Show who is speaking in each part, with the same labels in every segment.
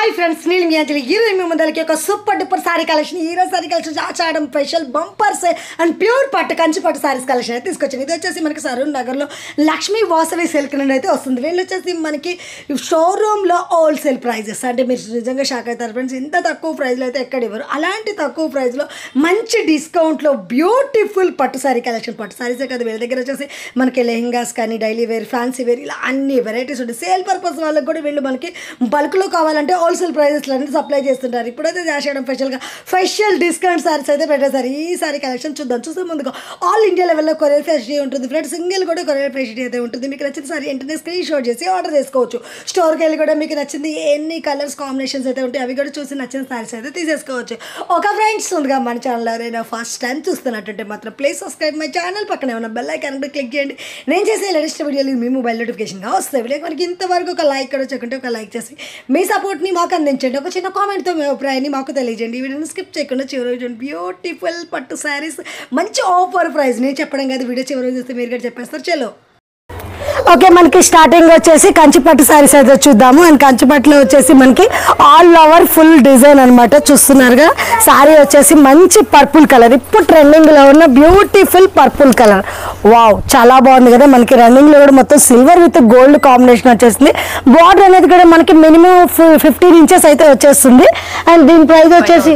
Speaker 1: Hi friends, నేను మీ అంజలి. ఈరోజు మీ ముందరికి ఒక super duper sorry collection, hero sorry collection, ఆచారం స్పెషల్ బంపర్స్ అండ్ ప్యూర్ పట్టు కంచి పట్టు సారీస్ కలెక్షన్ అయితే తీసుకొచ్చింది. ఇది వచ్చేసి మనకి సరూర్ నగర్లో లక్ష్మీ వాసవి సిల్క్ నుండి అయితే వస్తుంది. వీళ్ళు వచ్చేసి మనకి షోరూంలో హోల్సేల్ ప్రైజెస్, అంటే మీరు నిజంగా షాక్ అవుతారు ఫ్రెండ్స్. ఇంత తక్కువ ప్రైస్లో అయితే ఎక్కడ ఇవ్వరు. అలాంటి తక్కువ ప్రైస్లో మంచి డిస్కౌంట్లో బ్యూటిఫుల్ పట్టు సారీ కలెక్షన్. పట్టు సారీసే కదా, వీళ్ళ దగ్గర వచ్చేసి మనకి లెహెంగాస్ కానీ డైలీ వేర్, ఫ్యాన్సీ వేర్, ఇలా అన్ని వెరైటీస్ ఉంటాయి. సేల్ పర్పస్ వాళ్ళకి కూడా వీళ్ళు మనకి బల్క్లో కావాలంటే హోల్సేల్ ప్రైజెస్లో అనేది సప్లై చేస్తుంటారు. ఇప్పుడైతే చేసేయడం స్పెషల్ డిస్కౌంట్ సారీస్ అయితే పెట్టేశారు. ఈ సారీ కలెక్షన్ చూసే ముందుగా ఆల్ ఇండియా లెవెల్లో కొరియర్ ఫెసిలిటీ ఉంటుంది ఫ్రెండ్స్. సింగిల్ కూడా కొరియర్ ఫెసిలిటీ అయితే ఉంటుంది. మీకు నచ్చిన సారీ వెంటనే స్క్రీన్ షాట్ చేసి ఆర్డర్ చేసుకోవచ్చు. స్టోర్కి వెళ్ళి కూడా మీకు నచ్చింది ఎన్ని కలర్స్ కాంబినేషన్స్ అయితే ఉంటాయి అవి కూడా చూసి నచ్చిన సారీస్ అయితే తీసేసుకోవచ్చు. ఒక ఫ్రెండ్స్ ఉందిగా మన ఛానల్ ఎవరైనా ఫస్ట్ టైం చూస్తున్నట్టుంటే మాత్రం ప్లీజ్ సబ్స్క్రైబ్ మై ఛానల్, పక్కనే ఉన్న బెల్ ఐకాన్ కూడా క్లిక్ చేయండి. నేను చేసే లేటెస్ట్ వీడియోలు మీ మొబైల్ నోటిఫికేషన్గా వస్తాయి. వీడియోకి మనకి ఇంతవరకు ఒక లైక్ కూడా చెక్కుంటే ఒక లైక్ చేసి మీ సపోర్ట్ని మాకు అందించండి. ఒక చిన్న కామెంట్తో మీ అభిప్రాయాన్ని మాకు తెలియజేయండి. ఈ వీడియోని స్కిప్ చేయకుండా చివరి బ్యూటిఫుల్ పట్టు శారీస్ మంచి ఆఫర్ ప్రైస్. నేను చెప్పడం కాదు, వీడియో చివరి చూస్తే మీరు కూడా చెప్పేస్తారు. చలో ఓకే, మనకి స్టార్టింగ్ వచ్చేసి కంచిపట్టు శారీస్ అయితే చూద్దాము. అండ్ కంచిపట్టులో వచ్చేసి మనకి ఆల్ ఓవర్ ఫుల్ డిజైన్ అనమాట. చూస్తున్నారుగా, శారీ వచ్చేసి మంచి పర్పుల్ కలర్, ఇప్పుడు ట్రెండింగ్లో ఉన్న బ్యూటిఫుల్ పర్పుల్ కలర్. వావ్, చాలా బాగుంది కదా. మనకి రన్నింగ్లో కూడా మొత్తం సిల్వర్ విత్ గోల్డ్ కాంబినేషన్ వచ్చేసింది. బార్డర్ అనేది కూడా మనకి మినిమం 15 ఇంచెస్ అయితే వచ్చేస్తుంది. అండ్ దీని ప్రైస్ వచ్చేసి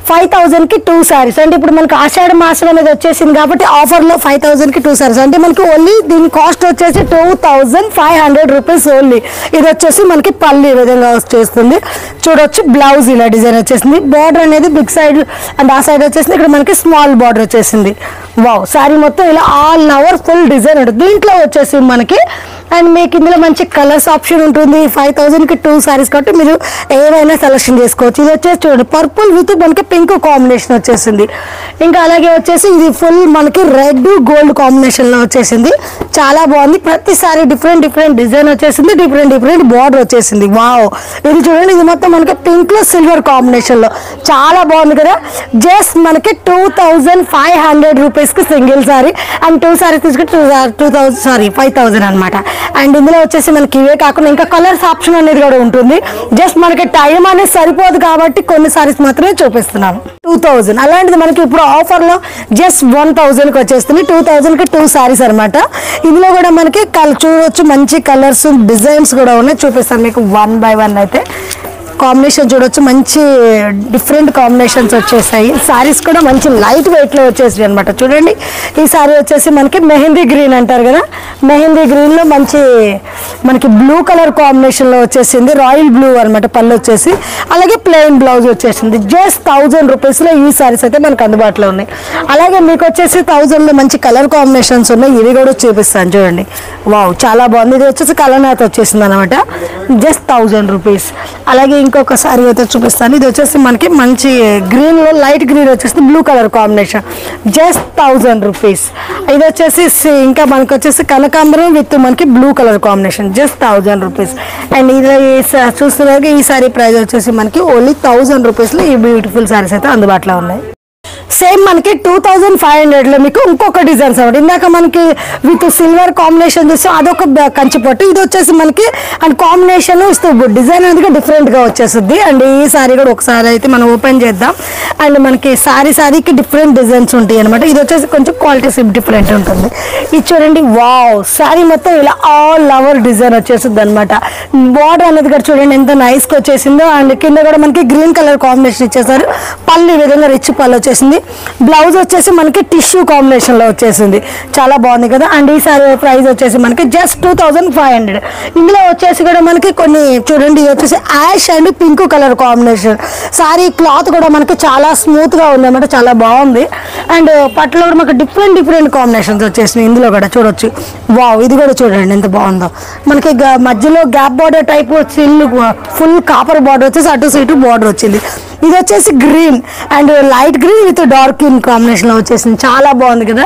Speaker 1: 5,000కి 2 శారీస్. అంటే ఇప్పుడు మనకి ఆషాఢ మాసం అనేది వచ్చేసింది కాబట్టి ఆఫర్లో 5,000కి 2 శారీస్. అంటే మనకి ఓన్లీ దీని కాస్ట్ వచ్చేసి 2,500 రూపీస్ ఓన్లీ. ఇది వచ్చేసి మనకి పళ్ళు ఈ విధంగా వచ్చేస్తుంది. చూడొచ్చు, బ్లౌజ్ ఇలా డిజైన్ వచ్చేసింది. బార్డర్ అనేది బిగ్ సైడ్ అండ్ ఆ సైడ్ వచ్చేసింది. ఇక్కడ మనకి స్మాల్ బార్డర్ వచ్చేసింది. వావ్, శారీ మొత్తం ఇలా ఆల్ ఓవర్ ఫుల్ డిజైన్ ఉంటుంది. దీంట్లో వచ్చేసి మనకి అండ్ మీకు ఇందులో మంచి కలర్స్ ఆప్షన్ ఉంటుంది. 5,000కి 2 శారీస్ కాబట్టి మీరు ఏవైనా సెలెక్షన్ చేసుకోవచ్చు. ఇది వచ్చేసి చూడండి, పర్పుల్ విత్ మనకి పింక్ కాంబినేషన్ వచ్చేసింది. ఇంకా అలాగే వచ్చేసి ఇది ఫుల్ మనకి రెడ్ గోల్డ్ కాంబినేషన్లో వచ్చేసింది. చాలా బాగుంది. ప్రతి సారీ డిఫరెంట్ డిజైన్ వచ్చేసింది, డిఫరెంట్ బార్డర్ వచ్చేసింది. వావ్, ఇది చూడండి, ఇది మొత్తం మనకి పింక్లో సిల్వర్ కాంబినేషన్లో చాలా బాగుంది కదా. జస్ట్ మనకి 2,500 రూపీస్కి సింగిల్ సారీ. అండ్ 2 సారీస్ తీసుకుంటే 5,000 అనమాట. అండ్ ఇందులో వచ్చేసి మనకి ఇవే కాకుండా ఇంకా కలర్స్ ఆప్షన్ అనేది కూడా ఉంటుంది. జస్ట్ మనకి టైం అనేది సరిపోదు కాబట్టి కొన్ని సారీస్ మాత్రమే చూపిస్తున్నాం. 2,000 అలాంటిది మనకి ఇప్పుడు ఆఫర్లో జస్ట్ 1,000కి వచ్చేస్తుంది. 2,000కి 2 సారీస్ అనమాట. ఇందులో కూడా మనకి చూడవచ్చు, మంచి కలర్స్ డిజైన్స్ కూడా ఉన్నాయి. చూపిస్తాను మీకు 1 by 1 అయితే. కాంబినేషన్ చూడొచ్చు, మంచి డిఫరెంట్ కాంబినేషన్స్ వచ్చేసాయి. శారీస్ కూడా మంచి లైట్ వెయిట్లో వచ్చేసాయి అనమాట. చూడండి, ఈ శారీ వచ్చేసి మనకి మెహందీ గ్రీన్ అంటారు కదా, మెహందీ గ్రీన్లో మంచి మనకి బ్లూ కలర్ కాంబినేషన్లో వచ్చేసింది. రాయల్ బ్లూ అనమాట పళ్ళు వచ్చేసి. అలాగే ప్లెయిన్ బ్లౌజ్ వచ్చేసింది. జస్ట్ 1,000 రూపీస్లో ఈ శారీస్ అయితే మనకు అందుబాటులో ఉన్నాయి. అలాగే మీకు వచ్చేసి 1,000లో మంచి కలర్ కాంబినేషన్స్ ఉన్నాయి. ఇవి కూడా చూపిస్తాను చూడండి. వావ్, చాలా బాగుంది. ఇది వచ్చేసి కలనాథ్ వచ్చేసింది అనమాట. Just 1,000 rupees. అలాగే ఇంకొక సారీ అయితే చూపిస్తాను. ఇది వచ్చేసి మనకి మంచి గ్రీన్లో లైట్ గ్రీన్ వచ్చేసి blue colour combination. Just 1,000 rupees. ఇది వచ్చేసి ఇంకా మనకి వచ్చేసి కనకాంబరం విత్ మనకి blue colour combination. Just 1,000 rupees. And ఇది చూస్తున్నారు, ఈ సారీ ప్రైస్ వచ్చేసి మనకి ఓన్లీ 1,000 రూపీస్లో ఈ బ్యూటిఫుల్ సారీస్ అయితే అందుబాటులో ఉన్నాయి. సేమ్ మనకి 2,500లో మీకు ఇంకొక డిజైన్స్ అనమాట. ఇందాక మనకి విత్ సిల్వర్ కాంబినేషన్ చూస్తే అదొక కంచిపట్టు. ఇది వచ్చేసి మనకి అండ్ కాంబినేషన్ ఇస్తూ డిజైన్ అనేది డిఫరెంట్గా వచ్చేస్తుంది. అండ్ ఈ సారీ కూడా ఒకసారి అయితే మనం ఓపెన్ చేద్దాం. అండ్ మనకి సారీకి డిఫరెంట్ డిజైన్స్ ఉంటాయి అనమాట. ఇది వచ్చేసి కొంచెం క్వాలిటీ డిఫరెంట్ ఉంటుంది. ఇది చూడండి, వావ్, సారీ మొత్తం ఇలా ఆల్ ఓవర్ డిజైన్ వచ్చేస్తుంది అనమాట. బార్డర్ అనేది కూడా చూడండి ఎంత నైస్గా వచ్చేసిందో. అండ్ కింద కూడా మనకి గ్రీన్ కలర్ కాంబినేషన్ ఇచ్చేసారు. పళ్ళు ఈ విధంగా రిచ్ పళ్ళు వచ్చేసింది. బ్లౌజ్ వచ్చేసి మనకి టిష్యూ కాంబినేషన్లో వచ్చేసింది. చాలా బాగుంది కదా. అండ్ ఈ సారీ ప్రైస్ వచ్చేసి మనకి జస్ట్ 2,500. ఇందులో వచ్చేసి కూడా మనకి కొన్ని చూడండి, ఇది వచ్చేసి ash and pink colour combination. Sari cloth కూడా మనకి చాలా స్మూత్గా ఉంది అన్నమాట, చాలా బాగుంది. అండ్ పట్టులో కూడా మనకి డిఫరెంట్ కాంబినేషన్స్ వచ్చేసినాయి. ఇందులో కూడా చూడొచ్చు. వావ్, ఇది కూడా చూడండి ఎంత బాగుందో. మనకి మధ్యలో గ్యాప్ బార్డర్ టైప్ వచ్చి ఫుల్ కాపర్ బార్డర్ వచ్చేసి అటు సైటు బార్డర్ వచ్చింది. ఇది వచ్చేసి green and light green with dark green కాంబినేషన్లో వచ్చేసింది. చాలా బాగుంది కదా.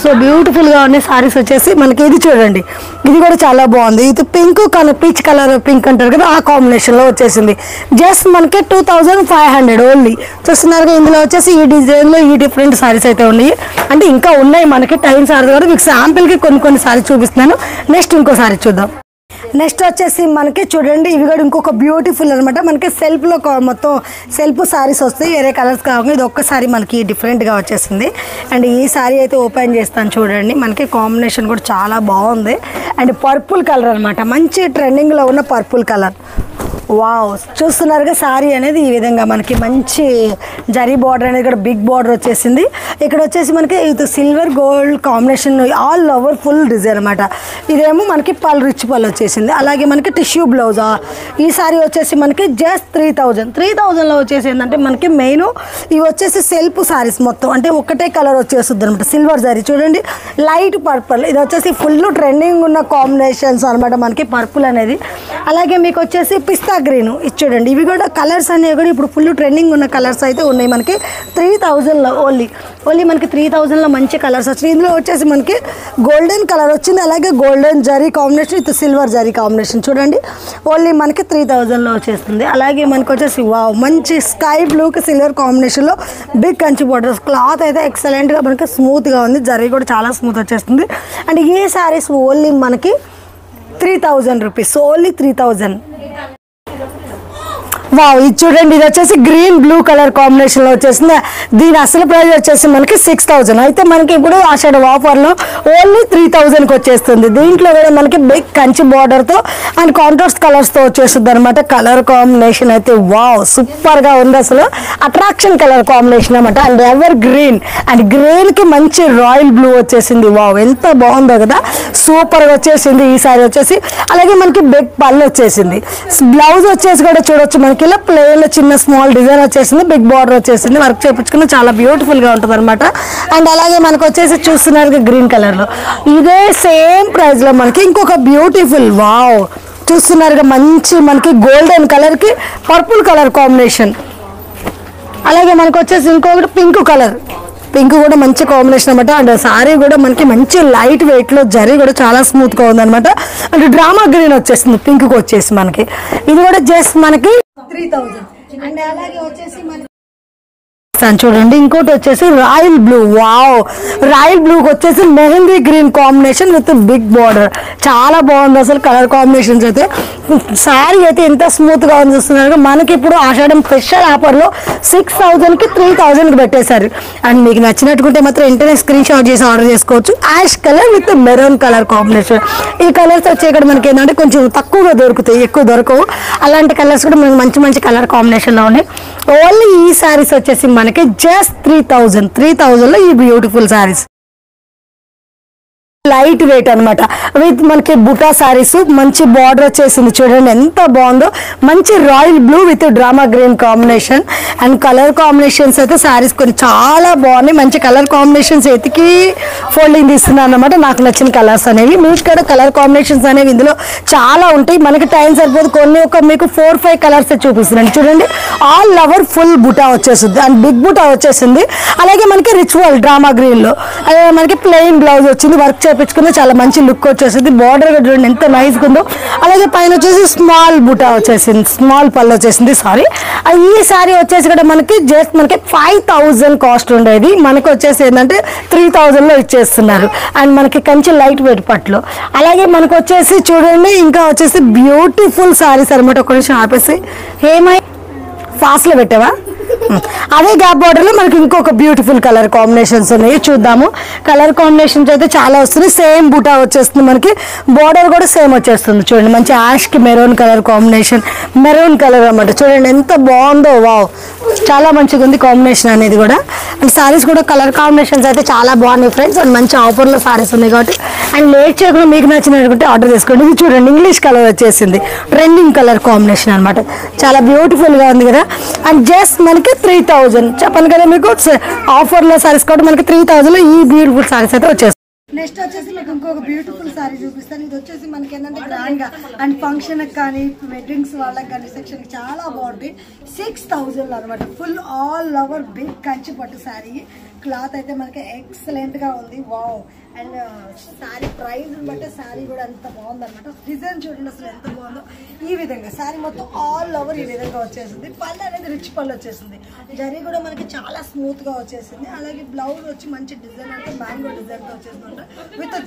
Speaker 1: సో బ్యూటిఫుల్గా ఉన్నాయి సారీస్ వచ్చేసి మనకి. ఇది చూడండి, ఇది కూడా చాలా బాగుంది. ఇది పింక్ పీచ్ కలర్ పింక్ అంటారు కదా, ఆ కాంబినేషన్లో వచ్చేసింది. జస్ట్ మనకి 2,500 ఓన్లీ. చూస్తున్నారుగా, ఇందులో వచ్చేసి ఈ డిజైన్లో ఈ డిఫరెంట్ సారీస్ అయితే ఉన్నాయి. అంటే ఇంకా ఉన్నాయి మనకి, టైం సారీ కూడా మీకు శాంపిల్కి కొన్ని సారీస్ చూపిస్తున్నాను. నెక్స్ట్ ఇంకో సారీ చూద్దాం. నెక్స్ట్ వచ్చేసి మనకి చూడండి ఇవి కూడా ఇంకొక బ్యూటిఫుల్ అనమాట. మనకి సెల్ఫ్లో మొత్తం సెల్ఫ్ సారీస్ వస్తాయి, వేరే కలర్స్ కాకుండా ఇది ఒక్కసారి మనకి డిఫరెంట్గా వచ్చేసింది. అండ్ ఈ సారీ అయితే ఓపెన్ చేస్తాను చూడండి, మనకి కాంబినేషన్ కూడా చాలా బాగుంది. అండ్ పర్పుల్ కలర్ అనమాట, మంచి ట్రెండింగ్లో ఉన్న పర్పుల్ కలర్. వావ్, చూస్తున్నారుగా సారీ అనేది ఈ విధంగా మనకి మంచి జరీ బార్డర్ అనేది ఇక్కడ బిగ్ బార్డర్ వచ్చేసింది. ఇక్కడ వచ్చేసి మనకి ఇది silver gold combination all over full design అనమాట. ఇదేమో మనకి పళ్ళు రిచ్ పళ్ళు వచ్చేసింది. అలాగే మనకి టిష్యూ బ్లౌజ్. ఈ సారీ వచ్చేసి మనకి జస్ట్ 3000లో వచ్చేసి ఏంటంటే మనకి మెయిన్ ఇవి వచ్చేసి సెల్ఫ్ సారీస్ మొత్తం అంటే ఒకటే కలర్ వచ్చేస్తుంది అనమాట. సిల్వర్ జరీ చూడండి, లైట్ పర్పుల్, ఇది వచ్చేసి ఫుల్ ట్రెండింగ్ ఉన్న కాంబినేషన్స్ అనమాట మనకి పర్పుల్ అనేది. అలాగే మీకు వచ్చేసి పిస్తా గ్రీన్, ఇది చూడండి ఇవి కూడా కలర్స్ అనేవి కూడా ఇప్పుడు ఫుల్ ట్రెండింగ్ ఉన్న కలర్స్ అయితే ఉన్నాయి మనకి 3000లో. ఓన్లీ మనకి 3000లో మంచి కలర్స్ వచ్చినాయి. ఇందులో వచ్చేసి మనకి గోల్డెన్ కలర్ వచ్చింది, అలాగే golden zari combination with silver zari combination చూడండి. ఓన్లీ మనకి 3000లో వచ్చేస్తుంది. అలాగే మనకి వచ్చేసి వావ్, మంచి స్కై బ్లూకి సిల్వర్ కాంబినేషన్లో బిగ్ కంచి బోర్డర్స్. క్లాత్ అయితే ఎక్సలెంట్గా మనకి స్మూత్గా ఉంది, జరీ కూడా చాలా స్మూత్ వచ్చేస్తుంది. అండ్ ఈ శారీస్ ఓన్లీ మనకి 3000 రూపీస్, ఓన్లీ 3000. వావ్, ఇది చూడండి ఇది వచ్చేసి గ్రీన్ బ్లూ కలర్ కాంబినేషన్లో వచ్చేసింది. దీని అసలు ప్రైస్ వచ్చేసి మనకి 6000. అయితే మనకి ఇప్పుడు ఆషాఢ ఆఫర్లో ఓన్లీ 3000కి వచ్చేస్తుంది. దీంట్లో కూడా మనకి బిగ్ కంచి బార్డర్తో అండ్ కాంట్రాస్ట్ కలర్స్తో వచ్చేస్తుంది అనమాట. కలర్ కాంబినేషన్ అయితే వావ్ సూపర్గా ఉంది, అసలు అట్రాక్షన్ కలర్ కాంబినేషన్ అనమాట. అండ్ ఎవర్ గ్రీన్ అండ్ గ్రీన్కి మంచి రాయల్ బ్లూ వచ్చేసింది. వావ్, ఎంత బాగుందో కదా, సూపర్గా వచ్చేసింది ఈ సారీ వచ్చేసి. అలాగే మనకి బిగ్ పళ్ళు వచ్చేసింది. బ్లౌజ్ వచ్చేసి కూడా చూడొచ్చు మనకి ఇలా ప్లెయిన్ చిన్న స్మాల్ డిజైన్ వచ్చేసింది, బిగ్ బార్డర్ వచ్చేసింది, వర్క్ చేయించుకుని చాలా బ్యూటిఫుల్ గా ఉంటుంది అనమాట. అండ్ అలాగే మనకు వచ్చేసి చూస్తున్నారు గ్రీన్ కలర్ లో ఇదే సేమ్ ప్రైస్ లో మనకి ఇంకొక బ్యూటిఫుల్ వావ్ చూస్తున్నారుగా మంచి మనకి గోల్డెన్ కలర్ కి పర్పుల్ కలర్ కాంబినేషన్. అలాగే మనకు వచ్చేసి ఇంకొకటి పింక్ కలర్, పింక్ కూడా మంచి కాంబినేషన్ అనమాట. అండ్ సారీ కూడా మనకి మంచి లైట్ వెయిట్ లో జరీ కూడా చాలా స్మూత్ గా ఉంది అనమాట. అండ్ డ్రామా గ్రీన్ వచ్చేసింది పింక్ కి వచ్చేసి మనకి, ఇది కూడా జస్ట్ మనకి 3000. అండ్ అలాగే వచ్చేసి మనకి చూడండి ఇంకోటి వచ్చేసి రాయల్ బ్లూ. వావ్, రాయల్ బ్లూకి వచ్చేసి mehndi green combination with big border, చాలా బాగుంది అసలు కలర్ కాంబినేషన్స్ అయితే. సారీ అయితే ఎంత స్మూత్ గా ఉంది చూస్తున్నారు. మనకి ఇప్పుడు ఆషాఢం స్పెషల్ ఆఫర్ లో 6000కి 3000కి పెట్టేశారు. అండ్ మీకు నచ్చినట్టుకుంటే మాత్రం వెంటనే స్క్రీన్ షాట్ చేసి ఆర్డర్ చేసుకోవచ్చు. Ash colour with maroon colour combination. ఈ కలర్స్ వచ్చే ఇక్కడ మనకి ఏంటంటే కొంచెం తక్కువగా దొరుకుతాయి, ఎక్కువ దొరకవు. అలాంటి కలర్స్ కూడా మనకి మంచి మంచి కలర్ కాంబినేషన్ లో ఉన్నాయి. ఓన్లీ ఈ సారీస్ వచ్చేసి మనకి జస్ట్ 3000లో ఈ బ్యూటిఫుల్ సారీస్ లైట్ వెయిట్ అనమాట విత్ మనకి బుటా సారీస్, మంచి బార్డర్ వచ్చేసింది చూడండి ఎంత బాగుందో. మంచి royal blue with drama green combination. And colour combinations అయితే సారీస్ కొన్ని చాలా బాగున్నాయి. మంచి కలర్ కాంబినేషన్స్ ఎతికి ఫోల్డింగ్ తీస్తున్నాను అనమాట, నాకు నచ్చిన కలర్స్ అనేవి. మీకు కూడా కలర్ కాంబినేషన్స్ అనేవి ఇందులో చాలా ఉంటాయి, మనకి టైం సరిపోదు. కొన్ని ఒక మీకు 4-5 కలర్స్ చూపిస్తున్నాను చూడండి. ఆల్ ఓవర్ ఫుల్ బుటా వచ్చేసింది అండ్ బిగ్ బుటా వచ్చేసింది. అలాగే మనకి రిచువల్ డ్రామా గ్రీన్ లో మనకి ప్లెయిన్ బ్లౌజ్ వచ్చింది, వర్క్ చేపించుకుంది, చాలా మంచి లుక్ వచ్చేసింది. బార్డర్ చూడండి ఎంత నైస్ ఉందో. అలాగే పైన వచ్చేసి స్మాల్ బుటా వచ్చేసింది, స్మాల్ పళ్ళు వచ్చేసింది. సారీ, ఈ సారీ వచ్చేసి కూడా మనకి జస్ట్ మనకి 5000 కాస్ట్ ఉండేది, మనకి వచ్చేసి ఏంటంటే 3000లో ఇచ్చేస్తున్నారు. అండ్ మనకి కంచి లైట్ వెయిట్ పట్లు. అలాగే మనకు వచ్చేసి చూడండి ఇంకా వచ్చేసి బ్యూటిఫుల్ సారీస్ అనమాట. ఒక నిమిషం ఆపేసి ఏమై ఫాస్ట్ లో పెట్టావా. అదే గ్యాప్ బార్డర్ లో మనకి ఇంకొక బ్యూటిఫుల్ కలర్ కాంబినేషన్స్ ఉన్నాయి, చూద్దాము. కలర్ కాంబినేషన్స్ అయితే చాలా వస్తుంది. సేమ్ బుటా వచ్చేస్తుంది, మనకి బార్డర్ కూడా సేమ్ వచ్చేస్తుంది చూడండి. మంచి యాష్ కి maroon colour combination, maroon colour అన్నమాట. చూడండి ఎంత బాగుందో, వావ్ చాలా మంచిగా ఉంది కాంబినేషన్ అనేది కూడా. అండ్ సారీస్ కూడా కలర్ కాంబినేషన్స్ అయితే చాలా బాగున్నాయి ఫ్రెండ్స్. అండ్ మంచి ఆఫర్లో సారీస్ ఉన్నాయి కాబట్టి అండ్ లేట్ చేయకుండా మీకు నచ్చినటువంటి ఆర్డర్ చేసుకోండి. ఇది చూడండి ఇంగ్లీష్ కలర్ వచ్చేసింది, ట్రెండింగ్ కలర్ కాంబినేషన్ అనమాట, చాలా బ్యూటిఫుల్ గా ఉంది కదా. అండ్ జస్ట్ మనకి 3000 చెప్పాను కదా మీకు ఆఫర్లో సారీస్ కాబట్టి మనకి 3000లో ఈ బ్యూటిఫుల్ సారీస్ అయితే వచ్చేస్తాయి. నెక్స్ట్ వచ్చేసి మీకు ఇంకొక బ్యూటిఫుల్ సారీ చూపిస్తాను. ఇది వచ్చేసి మనకి ఏంటంటే గ్రాండ్ గా అండ్ ఫంక్షన్ కానీ వెడ్డింగ్స్ వాళ్ళకి కానీ సెక్షన్ చాలా బాగుంటుంది. 6000 అనమాట. Full all over big Kanchi పట్టు శారీ. క్లాత్ అయితే మనకి ఎక్సలెంట్ గా ఉంది. వావ్, అండ్ శారీ ప్రైస్ బట్టి శారీ కూడా ఎంత బాగుందన్నమాట. డిజైన్ చూడండి అసలు ఎంత బాగుందో. ఈ విధంగా శారీ మొత్తం ఆల్ ఓవర్ ఈ విధంగా వచ్చేసింది. పళ్ళు అనేది రిచ్ పళ్ళు వచ్చేసింది. జరీ కూడా మనకి చాలా స్మూత్గా వచ్చేసింది. అలాగే బ్లౌజ్ వచ్చి మంచి డిజైన్ అంటే మ్యాంగో డిజైన్తో వచ్చేసింది. With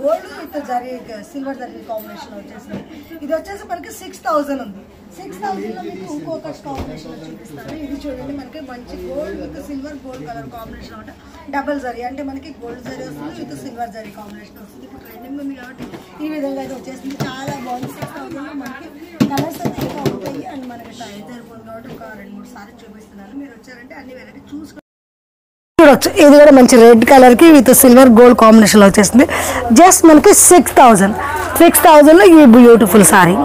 Speaker 1: gold with zari silver zari combination వచ్చేసింది. ఇది వచ్చేసి మనకి 6000 ఉంది. 6000లో మీకు ఇంకొక కాంబినేషన్ చూపిస్తాను. ఇది చూడండి మనకి మంచి gold with silver gold colour combination అంటే డబల్ జరీ అంటే మనకి గోల్డ్ జరీ వస్తుంది విత్ సిల్వర్ జరీ కాంబినేషన్ వస్తుంది. ఇప్పుడు ట్రెండింగ్ ఉంది కాబట్టి ఈ విధంగా అయితే వచ్చేసింది. చాలా బాగుంది. 6000లో మనకి కలర్స్ అయితే ఎక్కువ ఉంటాయి అండ్ మనకి టైం సరిపోతుంది కాబట్టి ఒక 2-3 సార్లు చూపిస్తున్నాను. మీరు వచ్చారంటే అన్ని వెరైటీ చూసుకోండి. చూడొచ్చు ఇది కూడా మంచి రెడ్ కలర్ కి విత్ సిల్వర్ గోల్డ్ కాంబినేషన్ లో వచ్చేసింది. జస్ట్ మనకి 6000లో ఈ బ్యూటిఫుల్ సారీ.